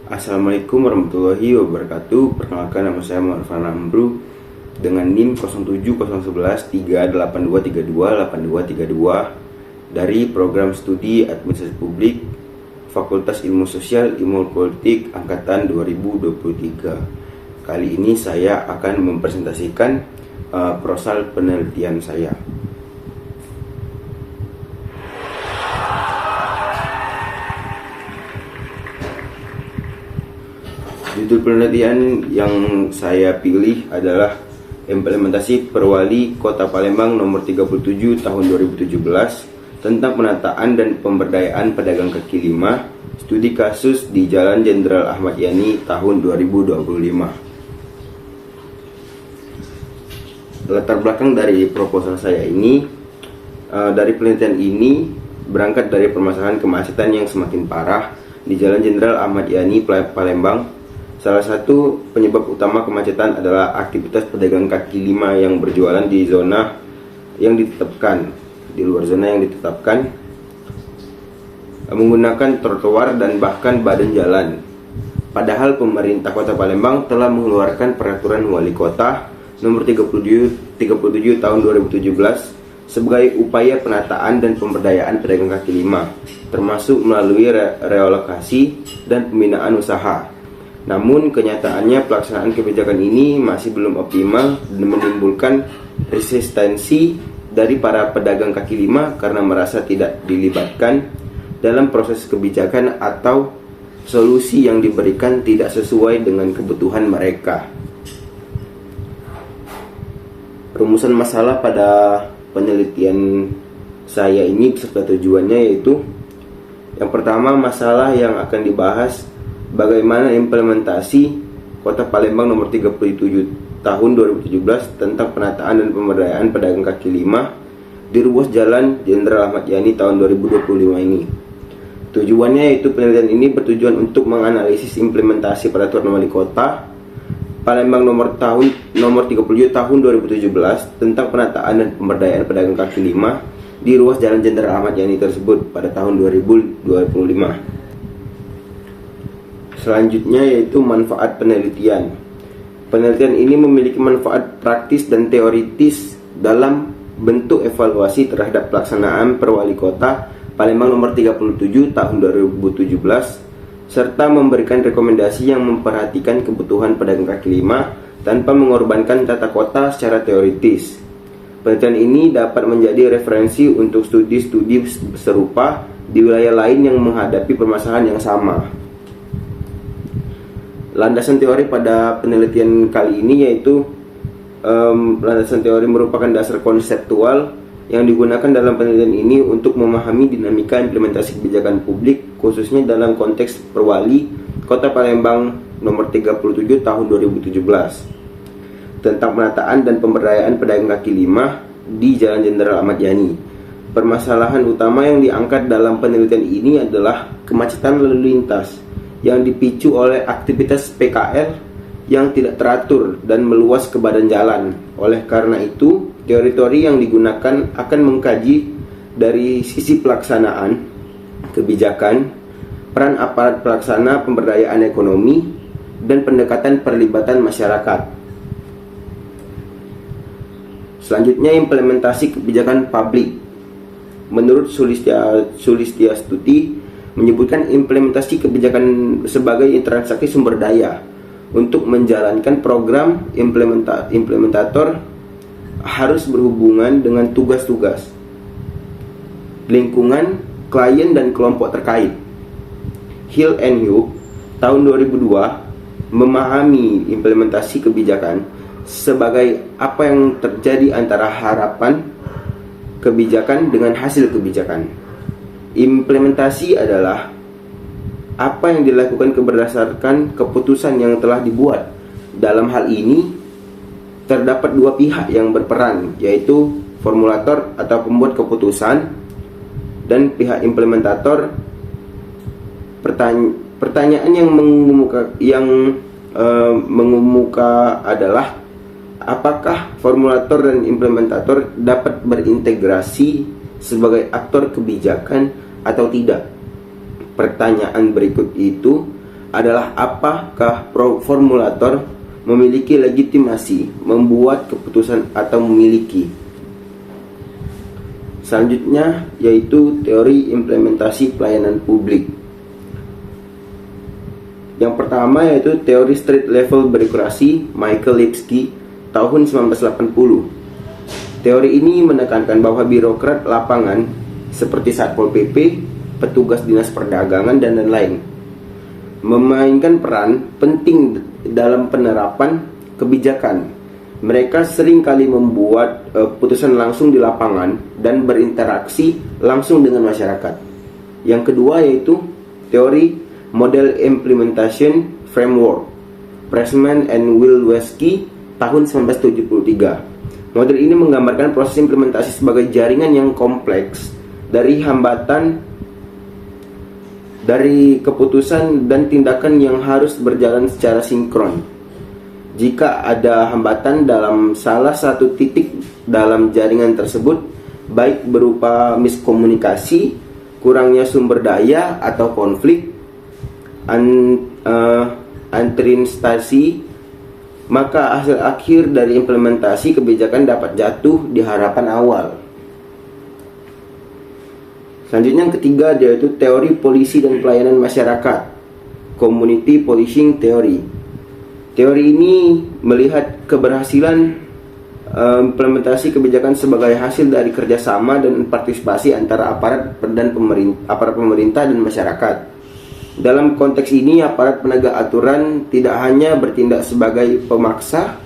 Assalamualaikum warahmatullahi wabarakatuh. Perkenalkan, nama saya Muhammad Farhan Amru dengan NIM 070111 382328232 dari program studi Administrasi Publik Fakultas Ilmu Sosial Ilmu Politik Angkatan 2023. Kali ini saya akan mempresentasikan proposal penelitian saya. Judul penelitian yang saya pilih adalah Implementasi Perwali Kota Palembang nomor 37 tahun 2017 tentang penataan dan pemberdayaan pedagang kaki lima, studi kasus di Jalan Jenderal Ahmad Yani tahun 2025. Latar belakang dari proposal saya ini, dari penelitian ini berangkat dari permasalahan kemacetan yang semakin parah di Jalan Jenderal Ahmad Yani Palembang. Salah satu penyebab utama kemacetan adalah aktivitas pedagang kaki lima yang berjualan di zona yang ditetapkan, di luar zona yang ditetapkan, menggunakan trotoar dan bahkan badan jalan. Padahal pemerintah Kota Palembang telah mengeluarkan peraturan wali kota nomor 37 tahun 2017 sebagai upaya penataan dan pemberdayaan pedagang kaki lima, termasuk melalui relokasi dan pembinaan usaha. Namun kenyataannya pelaksanaan kebijakan ini masih belum optimal dan menimbulkan resistensi dari para pedagang kaki lima karena merasa tidak dilibatkan dalam proses kebijakan atau solusi yang diberikan tidak sesuai dengan kebutuhan mereka. Rumusan masalah pada penelitian saya ini beserta tujuannya yaitu: yang pertama, masalah yang akan dibahas bagaimana implementasi Kota Palembang nomor 37 tahun 2017 tentang penataan dan pemberdayaan pedagang kaki lima di ruas Jalan Jenderal Ahmad Yani tahun 2025 ini. Tujuannya yaitu penelitian ini bertujuan untuk menganalisis implementasi peraturan wali kota Palembang nomor 37 tahun 2017 tentang penataan dan pemberdayaan pedagang kaki lima di ruas Jalan Jenderal Ahmad Yani tersebut pada tahun 2025. Selanjutnya yaitu manfaat penelitian. Penelitian ini memiliki manfaat praktis dan teoritis dalam bentuk evaluasi terhadap pelaksanaan Perwali Kota Palembang nomor 37 tahun 2017 serta memberikan rekomendasi yang memperhatikan kebutuhan pedagang kaki lima tanpa mengorbankan tata kota secara teoritis. Penelitian ini dapat menjadi referensi untuk studi-studi serupa di wilayah lain yang menghadapi permasalahan yang sama. Landasan teori pada penelitian kali ini yaitu landasan teori merupakan dasar konseptual yang digunakan dalam penelitian ini untuk memahami dinamika implementasi kebijakan publik khususnya dalam konteks Perwali Kota Palembang nomor 37 tahun 2017 tentang penataan dan pemberdayaan pedagang kaki lima di Jalan Jenderal Ahmad Yani. Permasalahan utama yang diangkat dalam penelitian ini adalah kemacetan lalu lintas yang dipicu oleh aktivitas PKL yang tidak teratur dan meluas ke badan jalan. Oleh karena itu, teori-teori yang digunakan akan mengkaji dari sisi pelaksanaan kebijakan, peran aparat pelaksana pemberdayaan ekonomi, dan pendekatan perlibatan masyarakat. Selanjutnya, implementasi kebijakan publik. Menurut Sulistya Stuti menyebutkan implementasi kebijakan sebagai transaksi sumber daya. Untuk menjalankan program, implementator harus berhubungan dengan tugas-tugas, lingkungan, klien, dan kelompok terkait. Hill and Hugh tahun 2002 memahami implementasi kebijakan sebagai apa yang terjadi antara harapan kebijakan dengan hasil kebijakan. Implementasi adalah apa yang dilakukan berdasarkan keputusan yang telah dibuat. Dalam hal ini terdapat dua pihak yang berperan, yaitu formulator atau pembuat keputusan dan pihak implementator. Pertanyaan yang mengemuka adalah apakah formulator dan implementator dapat berintegrasi sebagai aktor kebijakan atau tidak. Pertanyaan berikut itu adalah apakah formulator memiliki legitimasi membuat keputusan atau memiliki. Selanjutnya yaitu teori implementasi pelayanan publik. Yang pertama yaitu teori street level birokrasi Michael Lipsky tahun 1980. Teori ini menekankan bahwa birokrat lapangan seperti Satpol PP, petugas dinas perdagangan, dan lain-lain memainkan peran penting dalam penerapan kebijakan. Mereka seringkali membuat putusan langsung di lapangan dan berinteraksi langsung dengan masyarakat. Yang kedua yaitu teori Model Implementation Framework Pressman and Wilweski tahun 1973. Model ini menggambarkan proses implementasi sebagai jaringan yang kompleks dari hambatan dari keputusan dan tindakan yang harus berjalan secara sinkron. Jika ada hambatan dalam salah satu titik dalam jaringan tersebut, baik berupa miskomunikasi, kurangnya sumber daya, atau konflik antarinstansi, maka hasil akhir dari implementasi kebijakan dapat jatuh di harapan awal. Selanjutnya yang ketiga yaitu teori polisi dan pelayanan masyarakat, Community Policing Theory. Teori ini melihat keberhasilan implementasi kebijakan sebagai hasil dari kerjasama dan partisipasi antara aparat pemerintah dan masyarakat. Dalam konteks ini, aparat penegak aturan tidak hanya bertindak sebagai pemaksa,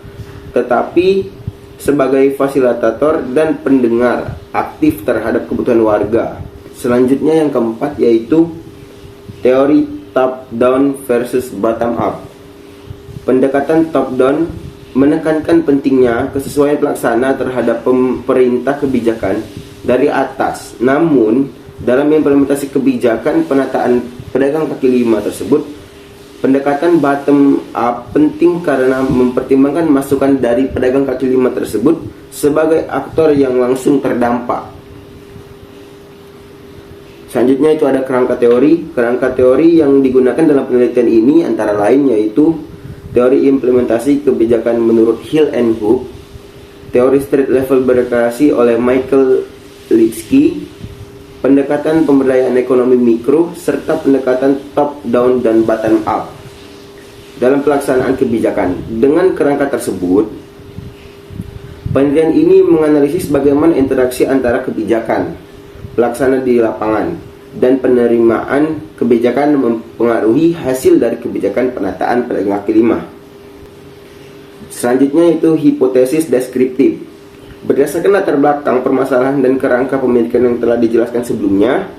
tetapi sebagai fasilitator dan pendengar aktif terhadap kebutuhan warga. Selanjutnya yang keempat yaitu teori top down versus bottom up. Pendekatan top down menekankan pentingnya kesesuaian pelaksana terhadap pemerintah kebijakan dari atas. Namun, dalam implementasi kebijakan penataan pedagang kaki lima tersebut, pendekatan bottom up penting karena mempertimbangkan masukan dari pedagang kaki lima tersebut sebagai aktor yang langsung terdampak. Selanjutnya itu ada kerangka teori. Kerangka teori yang digunakan dalam penelitian ini antara lain yaitu teori implementasi kebijakan menurut Hill and Hook, teori street level birokrasi oleh Michael Lipsky, pendekatan pemberdayaan ekonomi mikro, serta pendekatan top down dan bottom up dalam pelaksanaan kebijakan. Dengan kerangka tersebut, penelitian ini menganalisis bagaimana interaksi antara kebijakan pelaksana di lapangan dan penerimaan kebijakan mempengaruhi hasil dari kebijakan penataan pedagang kaki lima. Selanjutnya itu hipotesis deskriptif. Berdasarkan latar belakang permasalahan dan kerangka pemilikan yang telah dijelaskan sebelumnya,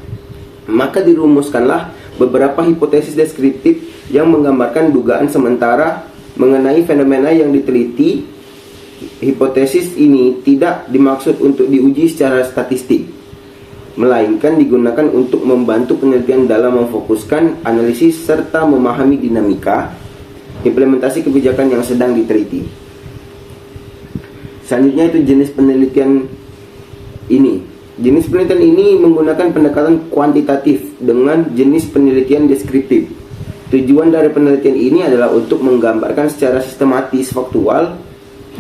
maka dirumuskanlah beberapa hipotesis deskriptif yang menggambarkan dugaan sementara mengenai fenomena yang diteliti. Hipotesis ini tidak dimaksud untuk diuji secara statistik, melainkan digunakan untuk membantu penelitian dalam memfokuskan analisis serta memahami dinamika implementasi kebijakan yang sedang diteliti. Selanjutnya itu jenis penelitian ini. Jenis penelitian ini menggunakan pendekatan kuantitatif dengan jenis penelitian deskriptif. Tujuan dari penelitian ini adalah untuk menggambarkan secara sistematis, faktual,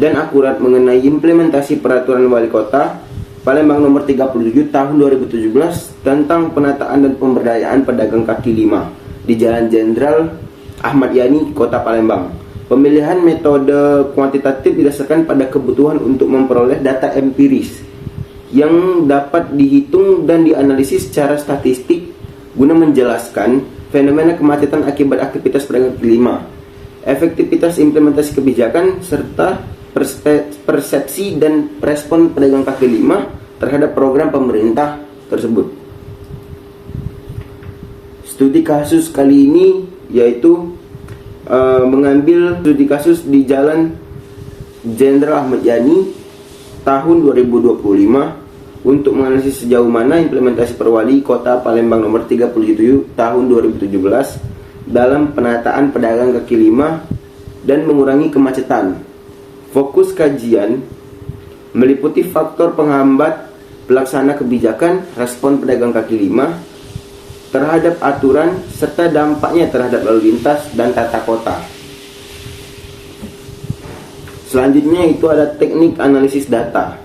dan akurat mengenai implementasi peraturan wali kota Palembang nomor 37 tahun 2017 tentang penataan dan pemberdayaan pedagang kaki lima di Jalan Jenderal Ahmad Yani, Kota Palembang. Pemilihan metode kuantitatif didasarkan pada kebutuhan untuk memperoleh data empiris yang dapat dihitung dan dianalisis secara statistik guna menjelaskan fenomena kemacetan akibat aktivitas pedagang kaki lima, efektivitas implementasi kebijakan, serta persepsi dan respon pedagang kaki lima terhadap program pemerintah tersebut. Studi kasus kali ini yaitu mengambil studi kasus di Jalan Jenderal Ahmad Yani tahun 2025 untuk menganalisis sejauh mana implementasi Perwali Kota Palembang nomor 37 tahun 2017 dalam penataan pedagang kaki lima dan mengurangi kemacetan. Fokus kajian meliputi faktor penghambat pelaksana kebijakan, respon pedagang kaki lima, terhadap aturan serta dampaknya terhadap lalu lintas dan tata kota. Selanjutnya itu ada teknik analisis data.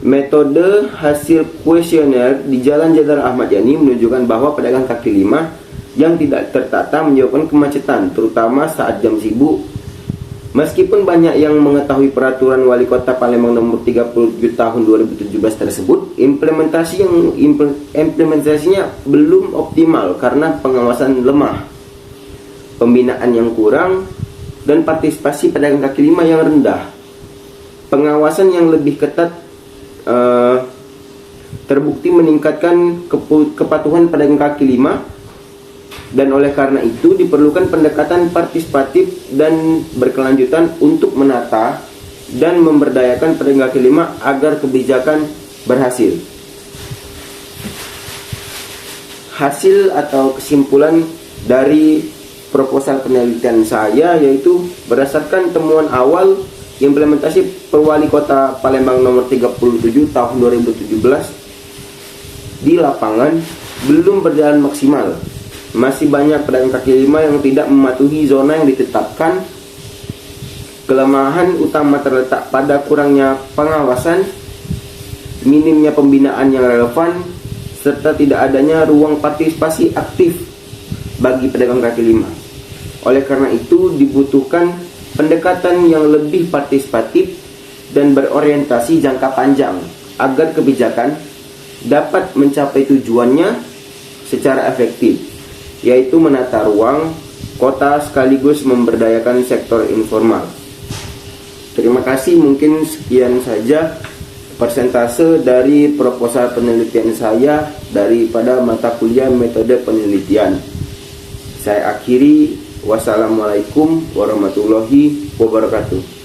Metode hasil kuesioner di Jalan Jenderal Ahmad Yani menunjukkan bahwa pedagang kaki lima yang tidak tertata menyebabkan kemacetan, terutama saat jam sibuk. Meskipun banyak yang mengetahui peraturan Wali Kota Palembang nomor 37 tahun 2017 tersebut, implementasinya belum optimal karena pengawasan lemah, pembinaan yang kurang, dan partisipasi pedagang kaki lima yang rendah. Pengawasan yang lebih ketat terbukti meningkatkan kepatuhan pedagang kaki lima, dan oleh karena itu diperlukan pendekatan partisipatif dan berkelanjutan untuk menata dan memberdayakan pedagang kaki lima agar kebijakan berhasil. Hasil atau kesimpulan dari proposal penelitian saya yaitu berdasarkan temuan awal implementasi Perwali Kota Palembang nomor 37 tahun 2017 di lapangan belum berjalan maksimal. Masih banyak pedagang kaki lima yang tidak mematuhi zona yang ditetapkan. Kelemahan utama terletak pada kurangnya pengawasan, minimnya pembinaan yang relevan, serta tidak adanya ruang partisipasi aktif bagi pedagang kaki lima. Oleh karena itu dibutuhkan pendekatan yang lebih partisipatif dan berorientasi jangka panjang agar kebijakan dapat mencapai tujuannya secara efektif, yaitu menata ruang kota sekaligus memberdayakan sektor informal. Terima kasih, mungkin sekian saja persentase dari proposal penelitian saya daripada mata kuliah metode penelitian. Saya akhiri, wassalamualaikum warahmatullahi wabarakatuh.